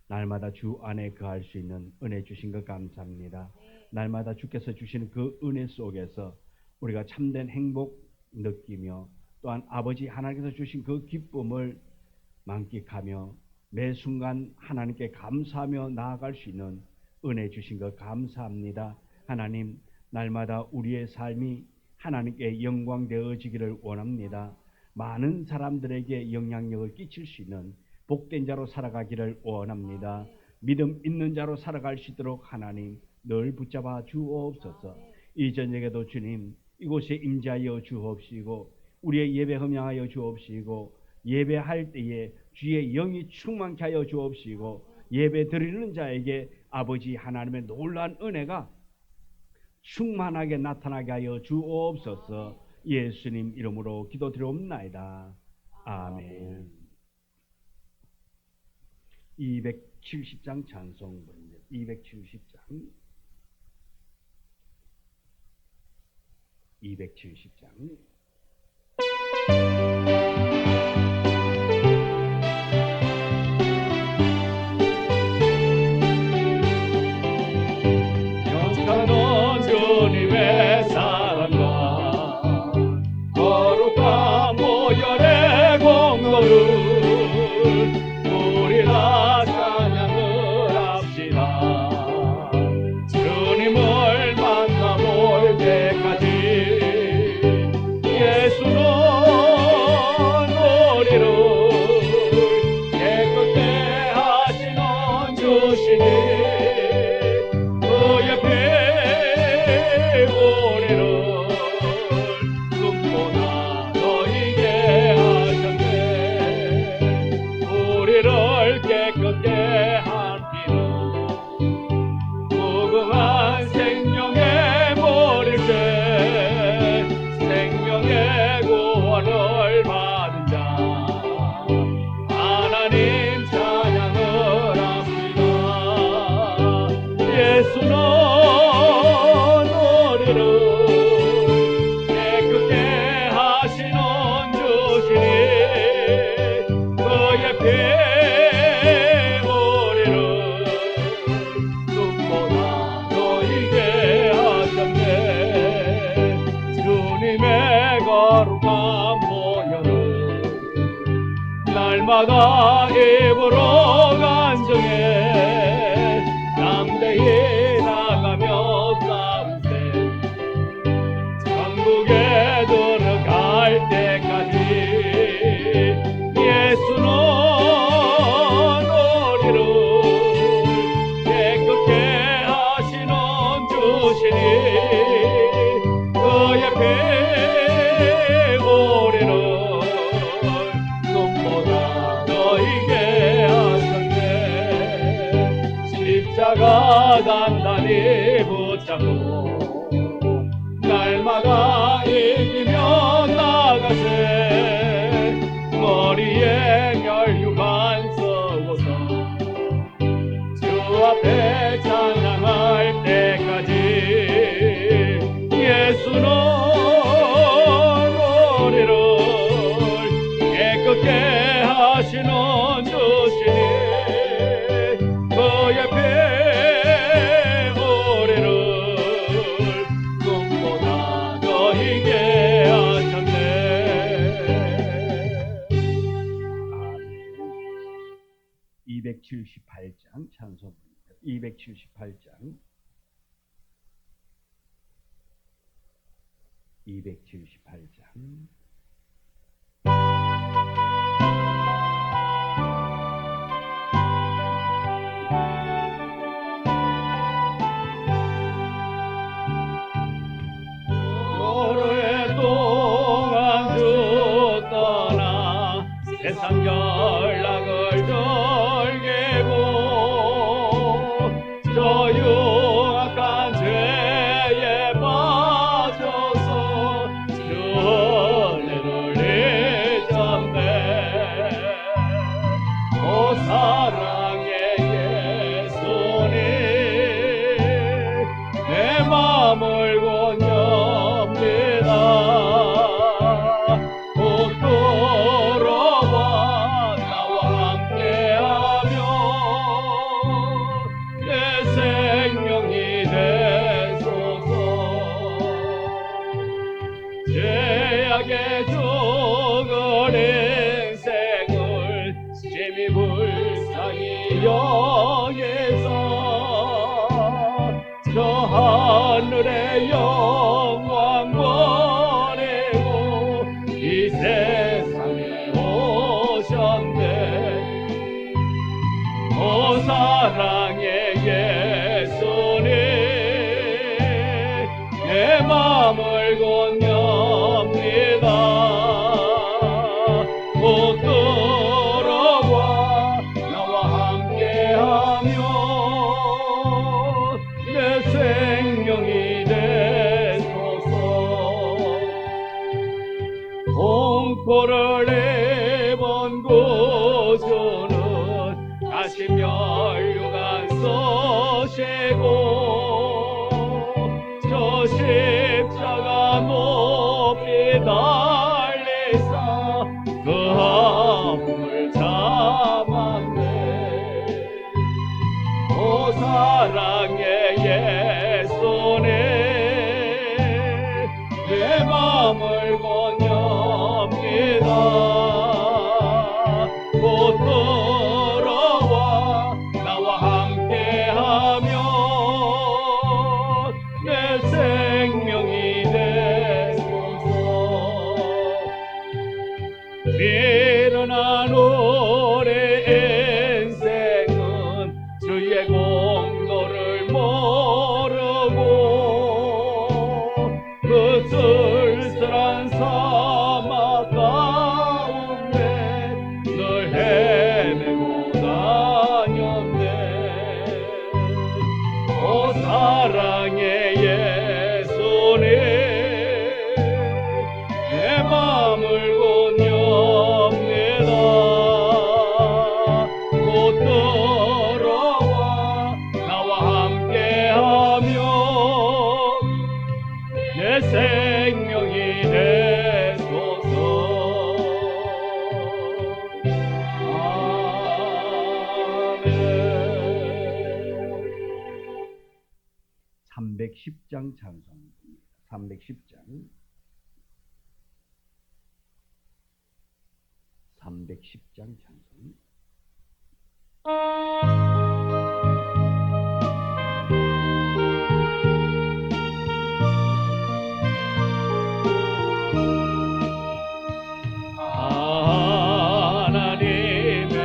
날마다 주 안에 거할 수 있는 은혜 주신 것 감사합니다. 날마다 주께서 주시는 그 은혜 속에서 우리가 참된 행복 느끼며 또한 아버지 하나님께서 주신 그 기쁨을 만끽하며 매 순간 하나님께 감사하며 나아갈 수 있는 은혜 주신 것 감사합니다. 하나님, 날마다 우리의 삶이 하나님께 영광되어지기를 원합니다. 많은 사람들에게 영향력을 끼칠 수 있는 복된 자로 살아가기를 원합니다. 믿음 있는 자로 살아갈 수 있도록 하나님 늘 붙잡아 주옵소서. 이 저녁에도 주님 이곳에 임재하여 주옵시고 우리의 예배 흠양하여 주옵시고 예배할 때에 주의 영이 충만케 하여 주옵시고 예배 드리는 자에게 아버지 하나님의 놀라운 은혜가 충만하게 나타나게 하여 주옵소서. 예수님 이름으로 기도드리옵나이다. 아멘. 270장 찬송부입니다. 270장 270장 영원한 주님의 사랑과 거룩한 보혈의 공로를 우리 다 찬양을 합시다. 주님을 만나볼 때까지 예수는 우리를 깨끗게 하시는 주시니 날마다 입으로 간증해 담대히 나가며 싸우세. 천국에 들어갈 때까지 예수는 우리를 깨끗게 하시는 주시니 그의 피 우리를 십자가 단단히 붙잡고 날마다 이기며 나가세. 머리에 멸류관 써고서 주 앞에 찬양할 때까지 예수는 우리를 깨끗게 하시는 주시니 그의 피 우리를 꿈보다 더 희게 하셨네. 아멘. 278장 찬송부입니다. 278장 278장 세상 연락을 돌리고 저 유악한 죄에 빠져서 주 은혜를 잊었네. 지역에서 저 하늘의 영광 보내고 이 세상에 오셨네. 오 사랑의 예수님, 내 맘을 건넵니다. 곧 들어와 나와 함께하며 내 생명이 되소서. 공포를 입은 구주는 다시 멸류관 쏘시고 저 십자가 높이 달리사 그 아픔을 잡았네. 오 사랑의 예수님, 내 맘을 건넵니다. 곧 들어와 나와 함께하며 내 생명이 되소서. 미련한 우리 인생은 주의 공로를 모르고 그 쓸쓸한 사막 가운데 늘 헤매고 다녔네. 오 사랑의 예수님, 내 맘을 건넵니다. 곧 들어와 나와 함께하며 내 생명이 되소서. 아멘. 310장 찬송입니다. 310장 310장 찬송. 하나님의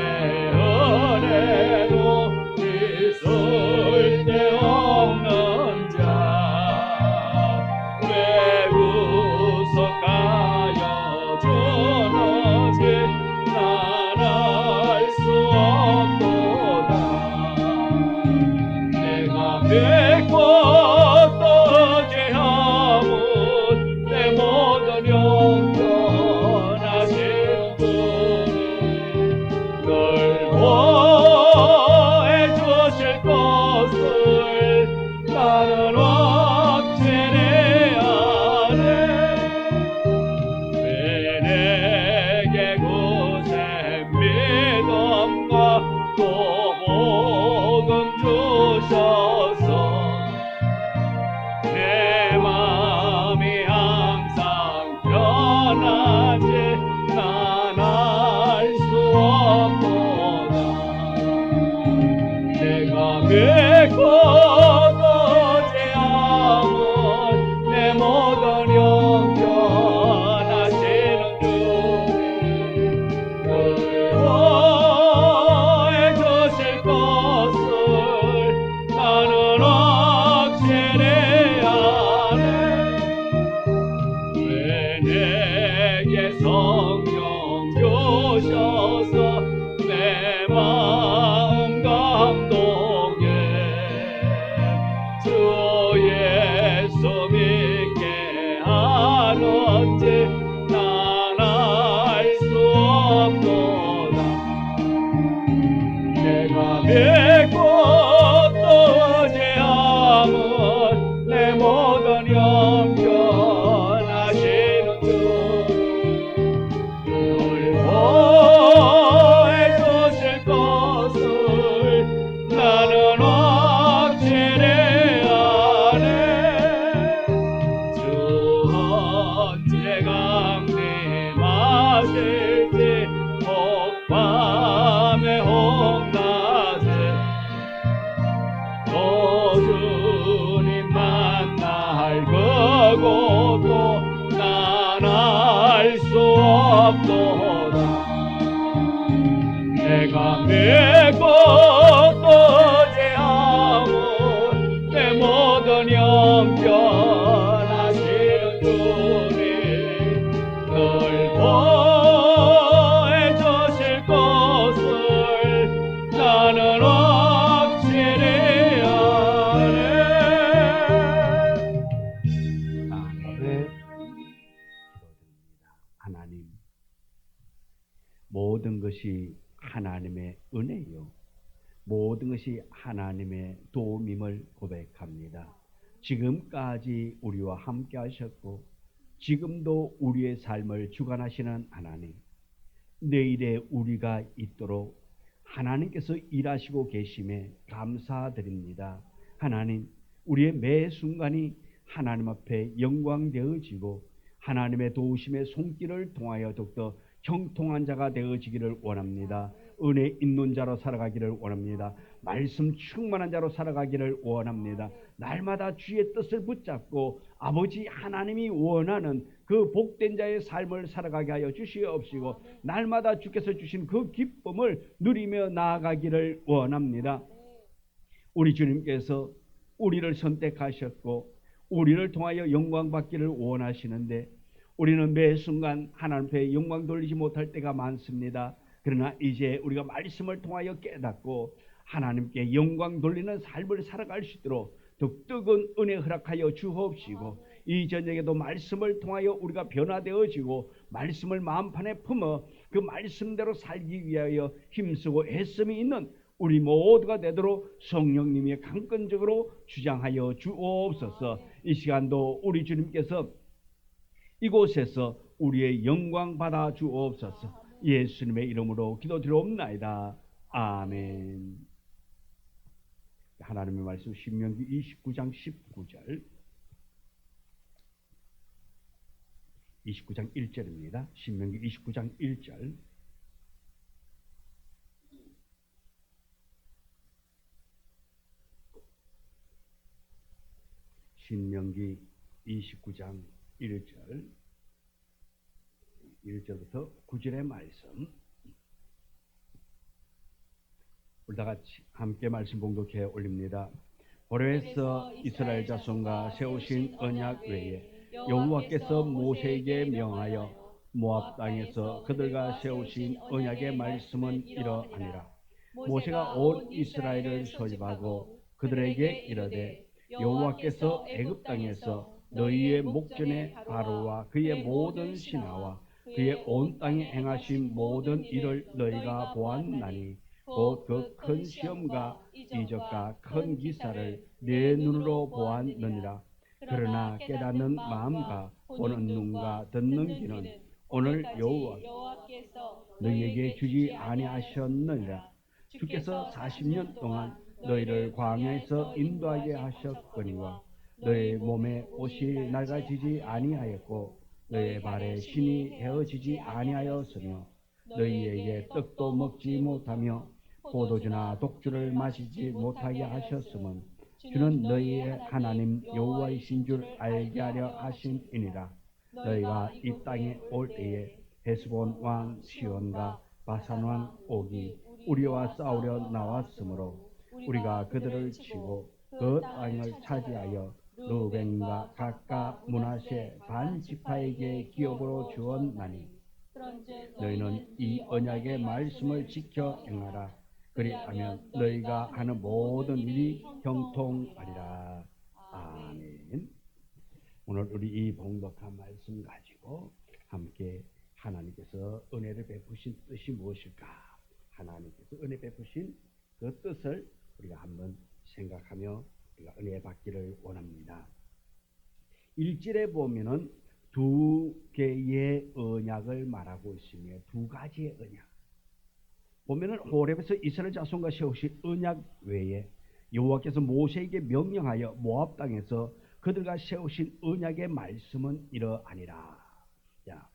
은혜로 있을 데 없는 자 왜 구속하여 주는지 난 알 수 없도다. 내가 믿고 또 죄함은 내 모든 영원하신 분이 널 보호해 주실 것을 나는 확신해 아네. 왜 내게 구세 믿음과 또 복음 주셔서 내 맘이 항상 편하지 난 알 수 없도다. 내가 믿고 또 죄함은 내 모든 영변하시는 주님 늘 보호해 주실 것을 나는 확신해 아네. 왜 내게 성령 주셔서 내 마음 감동해 내 것도 제하고 내 모든 형편하시는 주님 늘 보해 주실 것을 나는 확실히 아네. 기도드립니다. 하나님, 모든 것이 하나님의 은혜요, 모든 것이 하나님의 도움임을 고백합니다. 지금까지 우리와 함께 하셨고 지금도 우리의 삶을 주관하시는 하나님, 내일에 우리가 있도록 하나님께서 일하시고 계심에 감사드립니다. 하나님, 우리의 매 순간이 하나님 앞에 영광되어지고 하나님의 도우심의 손길을 통하여 더욱더 형통한 자가 되어지기를 원합니다. 은혜 있는 자로 살아가기를 원합니다. 말씀 충만한 자로 살아가기를 원합니다. 날마다 주의 뜻을 붙잡고 아버지 하나님이 원하는 그 복된 자의 삶을 살아가게 하여 주시옵시고 날마다 주께서 주신 그 기쁨을 누리며 나아가기를 원합니다. 우리 주님께서 우리를 선택하셨고 우리를 통하여 영광 받기를 원하시는데 우리는 매 순간 하나님 앞에 영광 돌리지 못할 때가 많습니다. 그러나 이제 우리가 말씀을 통하여 깨닫고 하나님께 영광 돌리는 삶을 살아갈 수 있도록 뜨거운 은혜 허락하여 주옵시고 이 저녁에도 말씀을 통하여 우리가 변화되어지고 말씀을 마음판에 품어 그 말씀대로 살기 위하여 힘쓰고 애씀이 있는 우리 모두가 되도록 성령님이 강건적으로 주장하여 주옵소서. 이 시간도 우리 주님께서 이곳에서 우리의 영광 받아 주옵소서. 예수님의 이름으로 기도드리옵나이다. 아멘. 하나님의 말씀 신명기 29장 19절 29장 1절입니다. 신명기 29장 1절 신명기 29장 1절부터 9절의 말씀 우리 다 같이 함께 말씀 봉독해 올립니다. 호렙에서 이스라엘 자손과 세우신 언약 외에 여호와께서 모세에게 명하여 모압 땅에서 그들과 세우신 언약의 말씀은 이러하니라. 모세가 온 이스라엘을 소집하고 그들에게 이르되 여호와께서 애굽 땅에서 너희의 목전에 바로와 그의 모든 신하와 그의 온 땅에 행하신 모든 일을 너희가 보았나니 곧 그 큰 시험과 이적과 큰 기사를 내 눈으로 보았느니라. 그러나 깨닫는 마음과 보는 눈과 듣는 귀는 오늘 여호와께서 너희에게 주지 아니하셨느니라. 주께서 40년 동안 너희를 광야에서 인도하게 하셨거니와 너희 몸에 옷이 낡아지지 아니하였고 너희 발에 신이 헤어지지 아니하였으며 너희에게 떡도 먹지 못하며 포도주나 독주를 마시지 못하게 하셨음은 주는 너희의 하나님 여호와이신 줄 알게 하려 하심이니라. 너희가 이 땅에 올 때에 헤스본 왕 시온과 바산 왕 옥이 우리와 싸우려 나왔으므로 우리가 그들을 치고 그 땅을 차지하여 르벤과 갓과 므낫세 반 지파에게 기업으로 주었나니 너희는 이 언약의 말씀을 지켜 행하라. 그리하면 너희가 하는 모든 일이 형통하리라. 아멘. 오늘 우리 이 봉독한 말씀 가지고 함께 하나님께서 은혜를 베푸신 뜻이 무엇일까? 하나님께서 은혜 베푸신 그 뜻을 우리가 한번 생각하며 우리가 은혜 받기를 원합니다. 1절에 보면은 두 개의 언약을 말하고 있으며 두 가지의 언약. 보면은 호렙에서 이스라엘 자손과 세우신 언약 외에 여호와께서 모세에게 명령하여 모압 땅에서 그들과 세우신 언약의 말씀은 이러하니라. 자,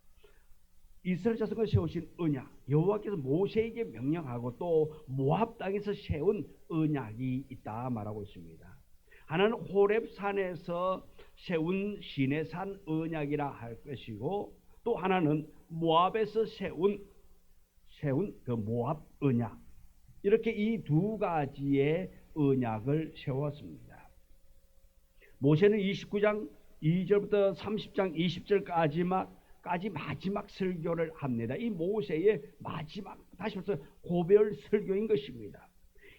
이스라엘 자손과 세우신 언약, 여호와께서 모세에게 명령하고 또 모압 땅에서 세운 언약이 있다 말하고 있습니다. 하나는 호렙 산에서 세운 시내산 언약이라 할 것이고 또 하나는 모압에서 세운 그 모압 언약. 이렇게 이 두 가지의 언약을 세웠습니다. 모세는 29장 2절부터 30장 20절까지 마지막 설교를 합니다. 이 모세의 마지막, 다시 말해서 고별 설교인 것입니다.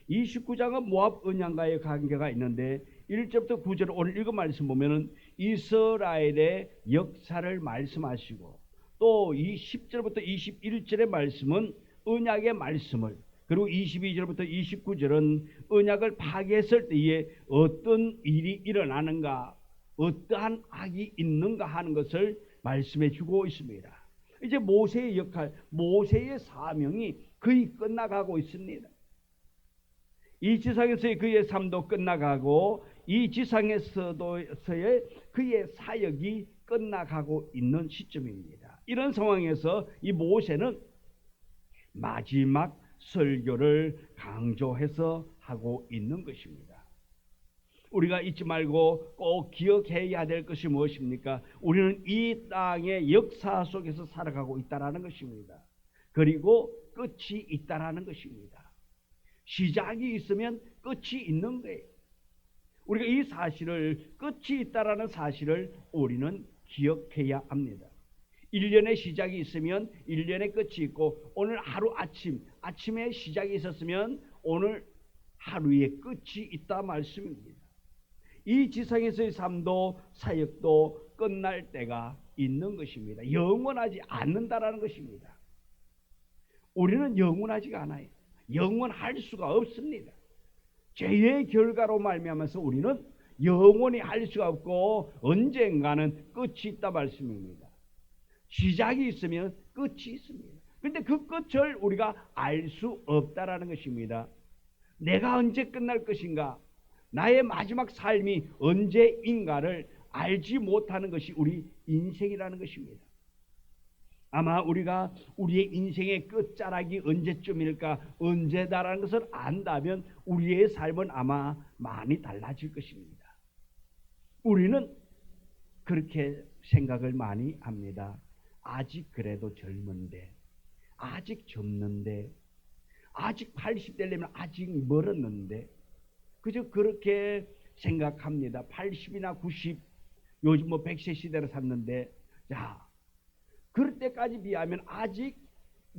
29장은 모압 언약과의 관계가 있는데 1절부터 9절 오늘 읽은 말씀 보면은 이스라엘의 역사를 말씀하시고, 또 이 10절부터 21절의 말씀은 언약의 말씀을, 그리고 22절부터 29절은 언약을 파괴했을 때에 어떤 일이 일어나는가, 어떠한 악이 있는가 하는 것을 말씀해 주고 있습니다. 이제 모세의 역할, 모세의 사명이 거의 끝나가고 있습니다. 이 지상에서의 그의 삶도 끝나가고 이 지상에서의 그의 사역이 끝나가고 있는 시점입니다. 이런 상황에서 이 모세는 마지막 설교를 강조해서 하고 있는 것입니다. 우리가 잊지 말고 꼭 기억해야 될 것이 무엇입니까? 우리는 이 땅의 역사 속에서 살아가고 있다는 것입니다. 그리고 끝이 있다는 것입니다. 시작이 있으면 끝이 있는 거예요. 우리가 이 사실을, 끝이 있다는 사실을 우리는 기억해야 합니다. 1년의 시작이 있으면 1년의 끝이 있고, 오늘 하루 아침에 시작이 있었으면 오늘 하루의 끝이 있다 말씀입니다. 이 지상에서의 삶도 사역도 끝날 때가 있는 것입니다. 영원하지 않는다라는 것입니다. 우리는 영원하지가 않아요. 영원할 수가 없습니다. 죄의 결과로 말미암아서 우리는 영원히 할 수가 없고 언젠가는 끝이 있다 말씀입니다. 시작이 있으면 끝이 있습니다. 그런데 그 끝을 우리가 알 수 없다라는 것입니다. 내가 언제 끝날 것인가, 나의 마지막 삶이 언제인가를 알지 못하는 것이 우리 인생이라는 것입니다. 아마 우리가 우리의 인생의 끝자락이 언제쯤일까, 언제다라는 것을 안다면 우리의 삶은 아마 많이 달라질 것입니다. 우리는 그렇게 생각을 많이 합니다. 아직 그래도 젊은데, 아직 젊는데, 아직 80 되려면 아직 멀었는데, 그저 그렇게 생각합니다. 80이나 90, 요즘 100세 시대를 샀는데, 자, 그럴 때까지 비하면 아직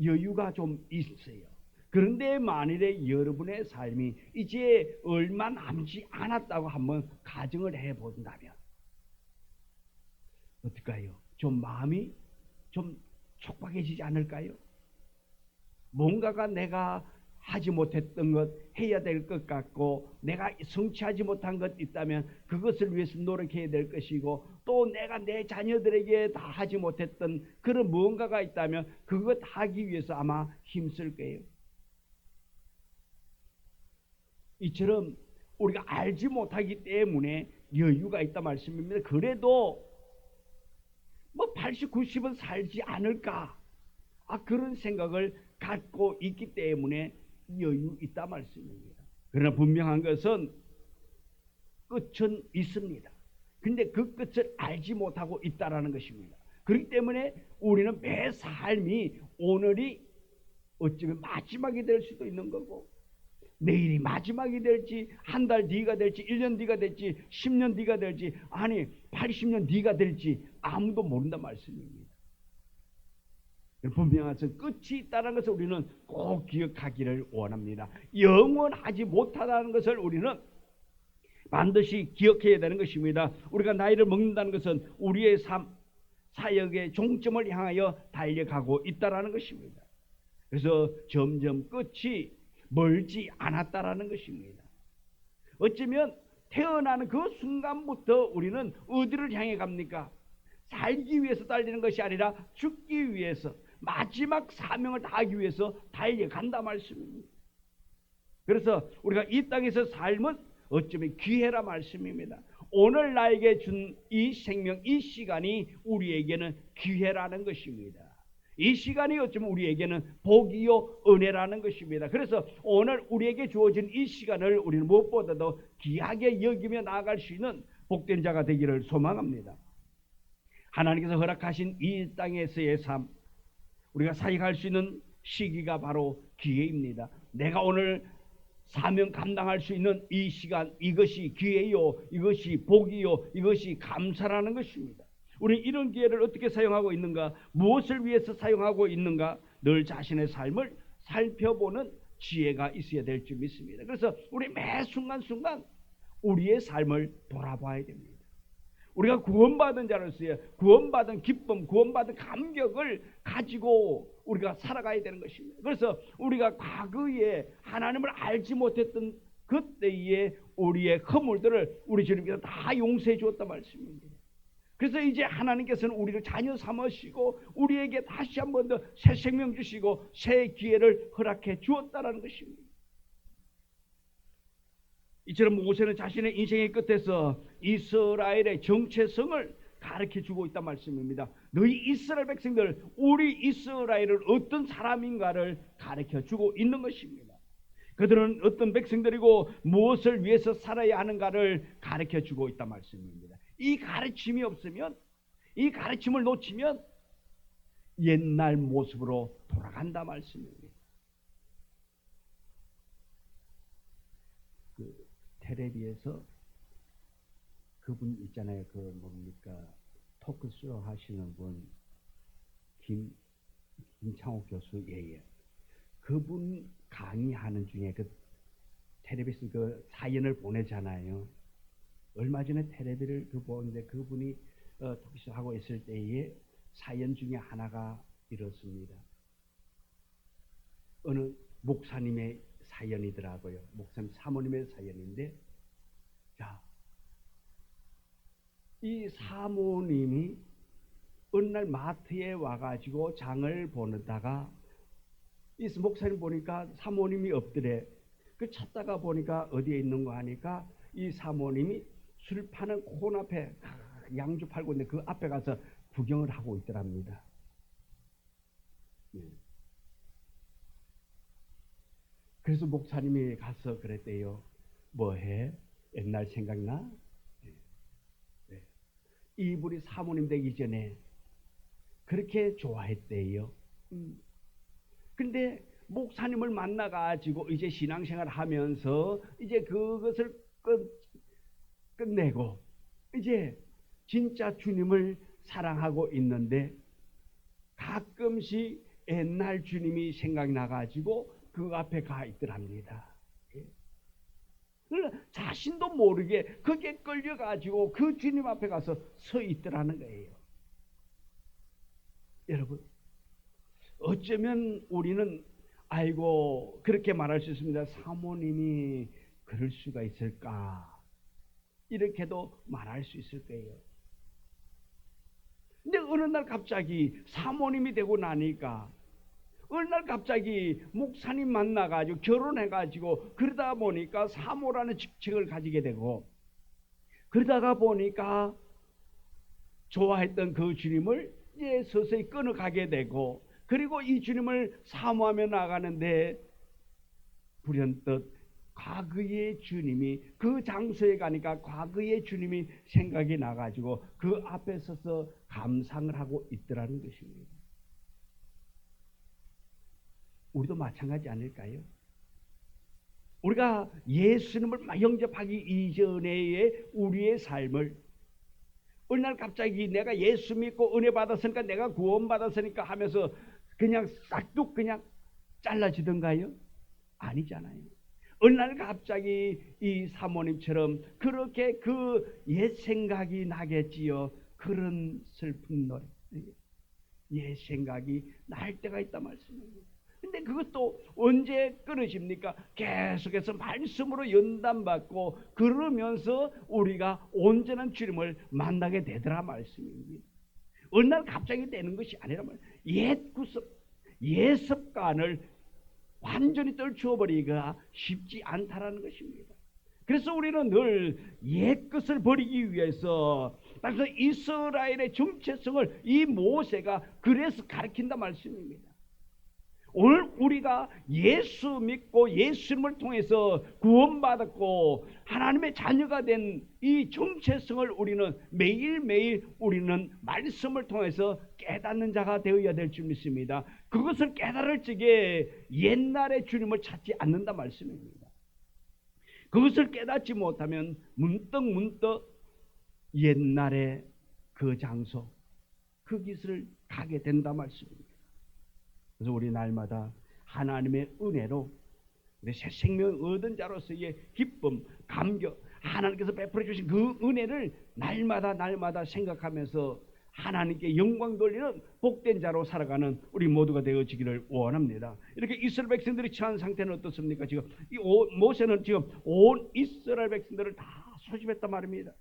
여유가 좀 있어요. 그런데 만일에 여러분의 삶이 이제 얼마 남지 않았다고 한번 가정을 해본다면 어떨까요? 좀 마음이 좀 촉박해지지 않을까요? 뭔가가 내가 하지 못했던 것, 해야 될 것 같고, 내가 성취하지 못한 것 있다면 그것을 위해서 노력해야 될 것이고, 또 내가 내 자녀들에게 다 하지 못했던 그런 무언가가 있다면 그것 하기 위해서 아마 힘쓸 거예요. 이처럼 우리가 알지 못하기 때문에 여유가 있다 말씀입니다. 그래도 80, 90은 살지 않을까, 그런 생각을 갖고 있기 때문에 여유 있다 말씀입니다. 그러나 분명한 것은 끝은 있습니다. 근데 그 끝을 알지 못하고 있다라는 것입니다. 그렇기 때문에 우리는 매 삶이 오늘이 어쩌면 마지막이 될 수도 있는 거고, 내일이 마지막이 될지, 한 달 뒤가 될지, 1년 뒤가 될지, 10년 뒤가 될지, 아니 80년 뒤가 될지 아무도 모른다 말씀입니다. 분명한 것은 끝이 있다는 것을 우리는 꼭 기억하기를 원합니다. 영원하지 못하다는 것을 우리는 반드시 기억해야 되는 것입니다. 우리가 나이를 먹는다는 것은 우리의 삶, 사역의 종점을 향하여 달려가고 있다는 것입니다. 그래서 점점 끝이 멀지 않았다라는 것입니다. 어쩌면 태어나는 그 순간부터 우리는 어디를 향해 갑니까? 살기 위해서 달리는 것이 아니라 죽기 위해서, 마지막 사명을 다하기 위해서 달려간다 말씀입니다. 그래서 우리가 이 땅에서 삶은 어쩌면 기회라 말씀입니다. 오늘 나에게 준 이 생명, 이 시간이 우리에게는 기회라는 것입니다. 이 시간이 어쩌면 우리에게는 복이요 은혜라는 것입니다. 그래서 오늘 우리에게 주어진 이 시간을 우리는 무엇보다도 귀하게 여기며 나아갈 수 있는 복된 자가 되기를 소망합니다. 하나님께서 허락하신 이 땅에서의 삶, 우리가 사역할 수 있는 시기가 바로 기회입니다. 내가 오늘 사명 감당할 수 있는 이 시간, 이것이 기회요, 이것이 복이요, 이것이 감사라는 것입니다. 우리 이런 기회를 어떻게 사용하고 있는가, 무엇을 위해서 사용하고 있는가, 늘 자신의 삶을 살펴보는 지혜가 있어야 될 줄 믿습니다. 그래서 우리 매 순간순간 우리의 삶을 돌아봐야 됩니다. 우리가 구원받은 자로서의 구원받은 기쁨, 구원받은 감격을 가지고 우리가 살아가야 되는 것입니다. 그래서 우리가 과거에 하나님을 알지 못했던 그때의 우리의 허물들을 우리 주님께서 다 용서해 주었단 말씀입니다. 그래서 이제 하나님께서는 우리를 자녀 삼으시고 우리에게 다시 한 번 더 새 생명 주시고 새 기회를 허락해 주었다는 것입니다. 이처럼 모세는 자신의 인생의 끝에서 이스라엘의 정체성을 가르쳐주고 있단 말씀입니다. 너희 이스라엘 백성들, 우리 이스라엘은 어떤 사람인가를 가르쳐주고 있는 것입니다. 그들은 어떤 백성들이고 무엇을 위해서 살아야 하는가를 가르쳐주고 있단 말씀입니다. 이 가르침이 없으면, 이 가르침을 놓치면 옛날 모습으로 돌아간다 말씀입니다. 텔레비에서 그분 있잖아요. 그 뭡니까 토크쇼 하시는 분 김창옥 교수 예예. 그분 강의하는 중에 그 텔레비에서 그 사연을 보내잖아요. 얼마 전에 텔레비를 보는데 그분이 토크쇼 하고 있을 때에 사연 중에 하나가 이렇습니다. 어느 목사님의 사연이더라고요. 목사님 사모님의 사연인데, 자, 이 사모님이 어느 날 마트에 와가지고 장을 보다가 이 목사님 보니까 사모님이 없더래. 그 찾다가 보니까 어디에 있는 거 하니까 이 사모님이 술 파는 콘 앞에 양주 팔고 있는데 그 앞에 가서 구경을 하고 있더랍니다. 네. 그래서 목사님이 가서 그랬대요. 뭐해? 옛날 생각나? 네. 이분이 사모님 되기 전에 그렇게 좋아했대요. 근데 목사님을 만나가지고 이제 신앙생활 하면서 이제 그것을 끝내고 이제 진짜 주님을 사랑하고 있는데 가끔씩 옛날 주님이 생각이 나가지고 그 앞에 가 있더랍니다. 자신도 모르게 그게 끌려가지고 그 주님 앞에 가서 서 있더라는 거예요. 여러분, 어쩌면 우리는 아이고 그렇게 말할 수 있습니다. 사모님이 그럴 수가 있을까? 이렇게도 말할 수 있을 거예요. 근데 어느 날 갑자기 사모님이 되고 나니까 어느 날 갑자기 목사님 만나가지고 결혼해가지고 그러다 보니까 사모라는 직책을 가지게 되고 그러다가 보니까 좋아했던 그 주님을 이제 서서히 끊어가게 되고 그리고 이 주님을 사모하며 나가는데 불현듯 과거의 주님이 그 장소에 가니까 과거의 주님이 생각이 나가지고 그 앞에 서서 감상을 하고 있더라는 것입니다. 우리도 마찬가지 아닐까요? 우리가 예수님을 영접하기 이전의 우리의 삶을 어느 날 갑자기 내가 예수 믿고 은혜 받았으니까 내가 구원 받았으니까 하면서 그냥 싹둑 그냥 잘라지던가요? 아니잖아요. 어느 날 갑자기 이 사모님처럼 그렇게 그 옛 생각이 나겠지요. 그런 슬픈 노래, 옛 생각이 날 때가 있단 말씀입니다. 근데 그것도 언제 끊어집니까? 계속해서 말씀으로 연단받고 그러면서 우리가 온전한 주님을 만나게 되더라 말씀입니다. 어느 날 갑자기 되는 것이 아니라 말이에요. 옛 구습, 옛 습관을 완전히 떨치워버리기가 쉽지 않다라는 것입니다. 그래서 우리는 늘 옛 것을 버리기 위해서 그래서 이스라엘의 정체성을 이 모세가 그래서 가르친다 말씀입니다. 오늘 우리가 예수 믿고 예수님을 통해서 구원받았고 하나님의 자녀가 된 이 정체성을 우리는 매일매일 우리는 말씀을 통해서 깨닫는 자가 되어야 될 줄 믿습니다. 그것을 깨달을 적에 옛날의 주님을 찾지 않는다 말씀입니다. 그것을 깨닫지 못하면 문득 옛날의 그 장소, 그 길을 가게 된다 말씀입니다. 그래서 우리 날마다 하나님의 은혜로 새 생명 얻은 자로서의 기쁨, 감격, 하나님께서 베풀어 주신 그 은혜를 날마다 생각하면서 하나님께 영광 돌리는 복된 자로 살아가는 우리 모두가 되어지기를 원합니다. 이렇게 이스라엘 백성들이 처한 상태는 어떻습니까? 지금 이 모세는 지금 온 이스라엘 백성들을 다 소집했단 말입니다.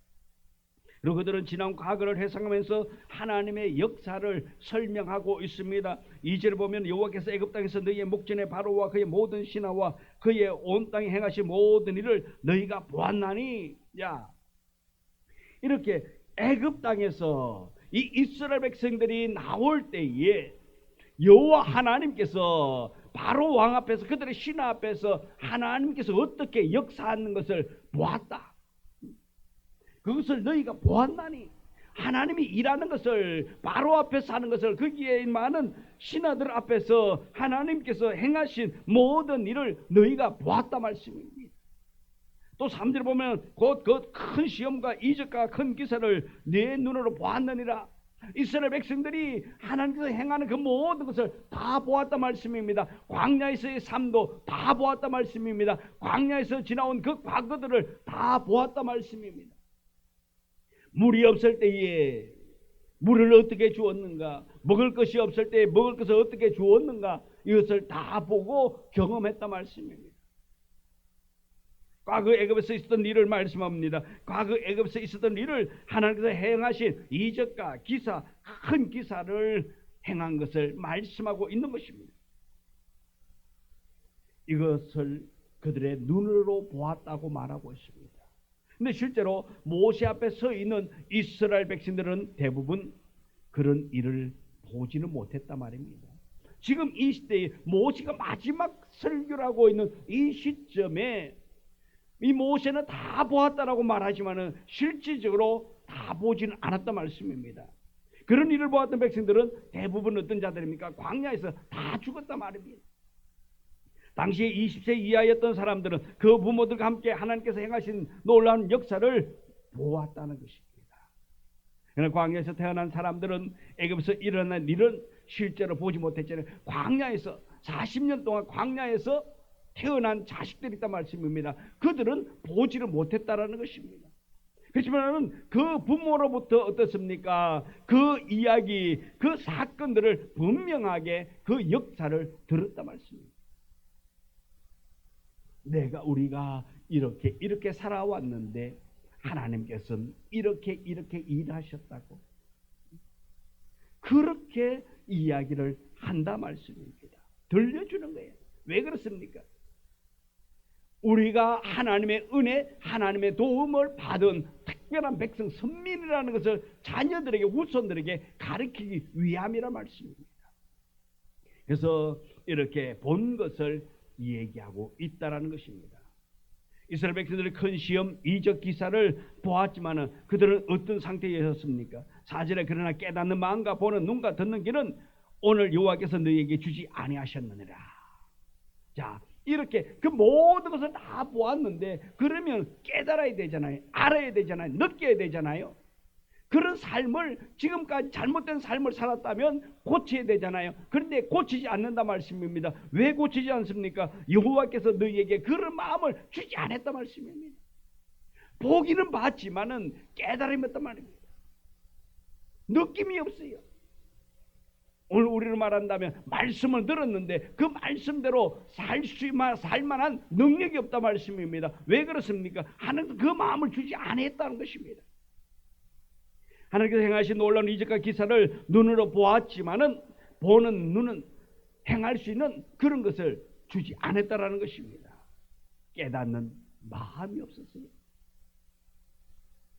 그리고 그들은 지난 과거를 회상하면서 하나님의 역사를 설명하고 있습니다. 2절에 보면 여호와께서 애굽 땅에서 너희의 목전에 바로와 그의 모든 신하와 그의 온 땅에 행하신 모든 일을 너희가 보았나니. 야, 이렇게 애굽 땅에서 이 이스라엘 백성들이 나올 때에 여호와 하나님께서 바로 왕 앞에서 그들의 신하 앞에서 하나님께서 어떻게 역사하는 것을 보았다. 그것을 너희가 보았나니. 하나님이 일하는 것을 바로 앞에서 하는 것을 거기에 많은 신하들 앞에서 하나님께서 행하신 모든 일을 너희가 보았다 말씀입니다. 또 3절 보면 곧 그 큰 시험과 이적과 큰 기사를 내 눈으로 보았느니라. 이스라엘 백성들이 하나님께서 행하는 그 모든 것을 다 보았다 말씀입니다. 광야에서의 삶도 다 보았다 말씀입니다. 광야에서 지나온 그 과거들을 다 보았다 말씀입니다. 물이 없을 때에 물을 어떻게 주었는가, 먹을 것이 없을 때에 먹을 것을 어떻게 주었는가, 이것을 다 보고 경험했다 말씀입니다. 과거 애굽에서 있었던 일을 말씀합니다. 과거 애굽에서 있었던 일을 하나님께서 행하신 이적과 기사, 큰 기사를 행한 것을 말씀하고 있는 것입니다. 이것을 그들의 눈으로 보았다고 말하고 있습니다. 근데 실제로 모세 앞에 서 있는 이스라엘 백성들은 대부분 그런 일을 보지는 못했단 말입니다. 지금 이 시대에 모세가 마지막 설교를 하고 있는 이 시점에 이 모세는 다 보았다라고 말하지만은 실질적으로 다 보지는 않았단 말씀입니다. 그런 일을 보았던 백성들은 대부분 어떤 자들입니까? 광야에서 다 죽었단 말입니다. 당시에 20세 이하였던 사람들은 그 부모들과 함께 하나님께서 행하신 놀라운 역사를 보았다는 것입니다. 그러나 광야에서 태어난 사람들은 애굽에서 일어난 일은 실제로 보지 못했잖아요. 광야에서 40년 동안 광야에서 태어난 자식들이 있단 말씀입니다. 그들은 보지를 못했다라는 것입니다. 그렇지만 그 부모로부터 어떻습니까? 그 이야기, 그 사건들을 분명하게 그 역사를 들었단 말씀입니다. 우리가 이렇게 살아왔는데 하나님께서는 이렇게 일하셨다고 그렇게 이야기를 한다 말씀입니다. 들려주는 거예요. 왜 그렇습니까? 우리가 하나님의 은혜, 하나님의 도움을 받은 특별한 백성, 선민이라는 것을 자녀들에게, 후손들에게 가르치기 위함이란 말씀입니다. 그래서 이렇게 본 것을 얘기하고 있다라는 것입니다. 이스라엘 백성들이 큰 시험, 이적 기사를 보았지만은 그들은 어떤 상태였습니까? 4절에 그러나 깨닫는 마음과 보는 눈과 듣는 귀는 오늘 여호와께서 너희에게 주지 아니하셨느니라. 자, 이렇게 그 모든 것을 다 보았는데 그러면 깨달아야 되잖아요. 알아야 되잖아요. 느껴야 되잖아요. 그런 삶을 지금까지 잘못된 삶을 살았다면 고쳐야 되잖아요. 그런데 고치지 않는다 말씀입니다. 왜 고치지 않습니까? 여호와께서 너희에게 그런 마음을 주지 않았다 말씀입니다. 보기는 봤지만은 깨달음이 없단 말입니다. 느낌이 없어요. 오늘 우리로 말한다면 말씀을 들었는데 그 말씀대로 살 만한 능력이 없다 말씀입니다. 왜 그렇습니까? 하나님께서 그 마음을 주지 않았다는 것입니다. 하나님께서 행하신 놀라운 이적과 기사를 눈으로 보았지만은 보는 눈은 행할 수 있는 그런 것을 주지 않았다라는 것입니다. 깨닫는 마음이 없었어요.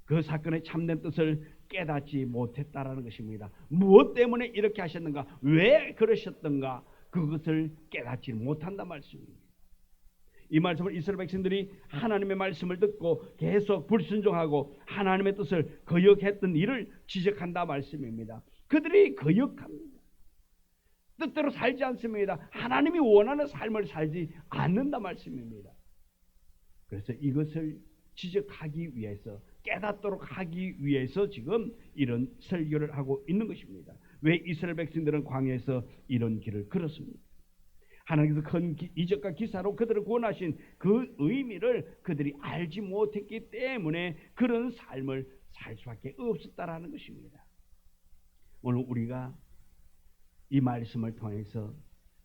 그 사건의 참된 뜻을 깨닫지 못했다라는 것입니다. 무엇 때문에 이렇게 하셨는가? 왜 그러셨던가? 그것을 깨닫지 못한다 말씀입니다. 이 말씀을 이스라엘 백성들이 하나님의 말씀을 듣고 계속 불순종하고 하나님의 뜻을 거역했던 일을 지적한다 말씀입니다. 그들이 거역합니다. 뜻대로 살지 않습니다. 하나님이 원하는 삶을 살지 않는다 말씀입니다. 그래서 이것을 지적하기 위해서, 깨닫도록 하기 위해서 지금 이런 설교를 하고 있는 것입니다. 왜 이스라엘 백성들은 광야에서 이런 길을 걸었습니까? 하나님께서 큰 이적과 기사로 그들을 구원하신 그 의미를 그들이 알지 못했기 때문에 그런 삶을 살 수밖에 없었다라는 것입니다. 오늘 우리가 이 말씀을 통해서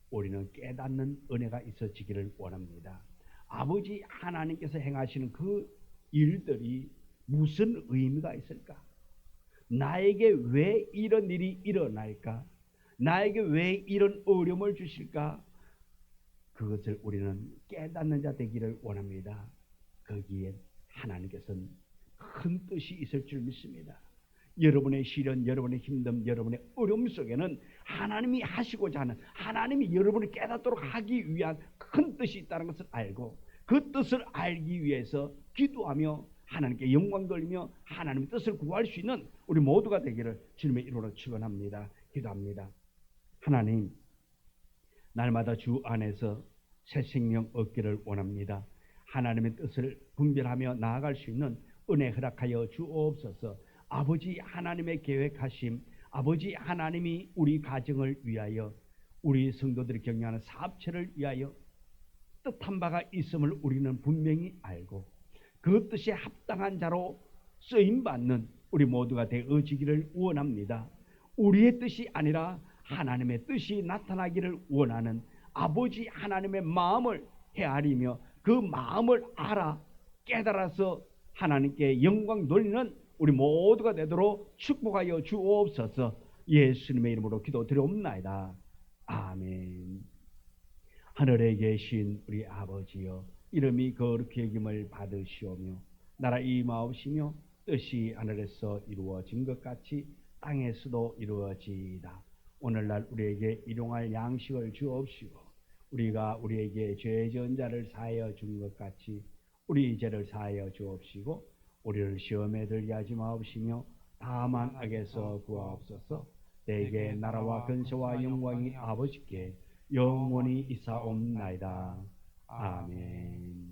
우리는 깨닫는 은혜가 있어지기를 원합니다. 아버지 하나님께서 행하시는 그 일들이 무슨 의미가 있을까? 나에게 왜 이런 일이 일어날까? 나에게 왜 이런 어려움을 주실까? 그것을 우리는 깨닫는 자 되기를 원합니다. 거기에 하나님께서는 큰 뜻이 있을 줄 믿습니다. 여러분의 시련, 여러분의 힘듦, 여러분의 어려움 속에는 하나님이 하시고자 하는, 하나님이 여러분을 깨닫도록 하기 위한 큰 뜻이 있다는 것을 알고 그 뜻을 알기 위해서 기도하며 하나님께 영광 돌리며 하나님의 뜻을 구할 수 있는 우리 모두가 되기를 주님의 이름으로 축원합니다. 기도합니다. 하나님, 날마다 주 안에서 새 생명 얻기를 원합니다. 하나님의 뜻을 분별하며 나아갈 수 있는 은혜 허락하여 주옵소서. 아버지 하나님의 계획하심, 아버지 하나님이 우리 가정을 위하여, 우리 성도들이 경영하는 사업체를 위하여 뜻한 바가 있음을 우리는 분명히 알고 그 뜻에 합당한 자로 쓰임받는 우리 모두가 되어지기를 원합니다. 우리의 뜻이 아니라 하나님의 뜻이 나타나기를 원하는 아버지 하나님의 마음을 헤아리며 그 마음을 알아 깨달아서 하나님께 영광 돌리는 우리 모두가 되도록 축복하여 주옵소서. 예수님의 이름으로 기도드리옵나이다. 아멘. 하늘에 계신 우리 아버지여, 이름이 거룩히 여김을 받으시오며 나라 임하옵시며 뜻이 하늘에서 이루어진 것 같이 땅에서도 이루어지이다. 오늘날 우리에게 일용할 양식을 주옵시고 우리가 우리에게 죄 지은 자를 사하여 준 것 같이 우리 죄를 사하여 주옵시고 우리를 시험에 들게 하지 마옵시며 다만 악에서 구하옵소서. 내게 나라와 근세와 영광이 아버지께 영원히 있사옵나이다. 아멘.